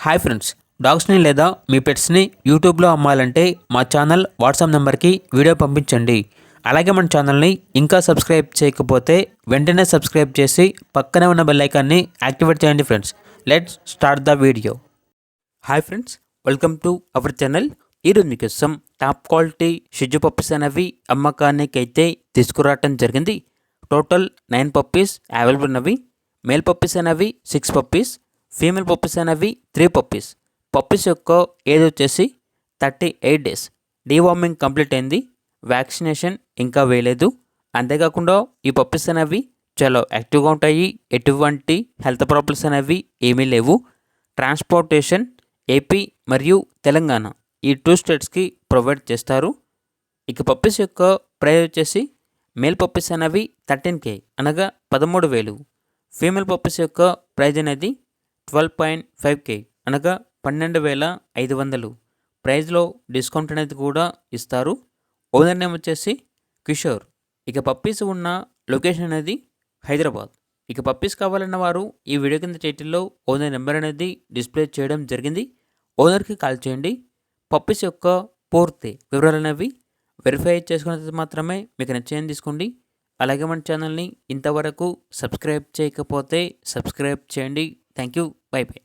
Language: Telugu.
హాయ్ ఫ్రెండ్స్, డాగ్స్ని లేదా మీ పెట్స్ని యూట్యూబ్లో అమ్మాలంటే మా ఛానల్ వాట్సాప్ నెంబర్కి వీడియో పంపించండి. అలాగే మన ఛానల్ని ఇంకా సబ్స్క్రైబ్ చేయకపోతే వెంటనే సబ్స్క్రైబ్ చేసి పక్కనే ఉన్న బెల్ ఐకాన్ని యాక్టివేట్ చేయండి friends. Let's start the video. Hi friends, welcome to our channel. ఈరోజు మీకోసం టాప్ క్వాలిటీ షిజు పప్పీస్ అనేవి అమ్మకానికి అయితే తీసుకురావటం జరిగింది. టోటల్ 9 పప్పీస్ అవైలబుల్ ఉన్నవి. మేల్ పప్పీస్ అనేవి 6 పప్పీస్, ఫీమేల్ పప్పీస్ అనేవి 3 పప్పీస్. పప్పీస్ యొక్క ఏజ్ వచ్చేసి 38 డేస్. డీవార్మింగ్ కంప్లీట్ అయింది. వ్యాక్సినేషన్ ఇంకా వేయలేదు. అంతేకాకుండా ఈ పప్పీస్ అనేవి చాలా యాక్టివ్గా ఉంటాయి. ఎటువంటి హెల్త్ ప్రాబ్లమ్స్ అనేవి ఏమీ లేవు. ట్రాన్స్పోర్టేషన్ ఏపీ మరియు తెలంగాణ ఈ 2 స్టేట్స్కి ప్రొవైడ్ చేస్తారు. ఇక పప్పీస్ యొక్క ప్రైస్ వచ్చేసి మేల్ పప్పీస్ అనేవి 13K అనగా 13,000. ఫీమేల్ పప్పీస్ యొక్క ప్రైజ్ అనేది 12.5K అనగా 12,500. ప్రైజ్లో డిస్కౌంట్ అనేది కూడా ఇస్తారు. ఓనర్ నేమ్ వచ్చేసి కిషోర్. ఇక పప్పీస్ ఉన్న లొకేషన్ అనేది హైదరాబాద్. ఇక పప్పీస్ కావాలన్న వారు ఈ వీడియో కింద టైటిల్లో ఓనర్ నెంబర్ అనేది డిస్ప్లే చేయడం జరిగింది. ఓనర్కి కాల్ చేయండి. పప్పీస్ యొక్క పూర్తి వివరాలు అనేవి వెరిఫై చేసుకున్నది మాత్రమే మీకు నచ్చేది తీసుకోండి. అలాగే మన ఛానల్ని ఇంతవరకు సబ్స్క్రైబ్ చేయకపోతే సబ్స్క్రైబ్ చేయండి. Thank you. By by.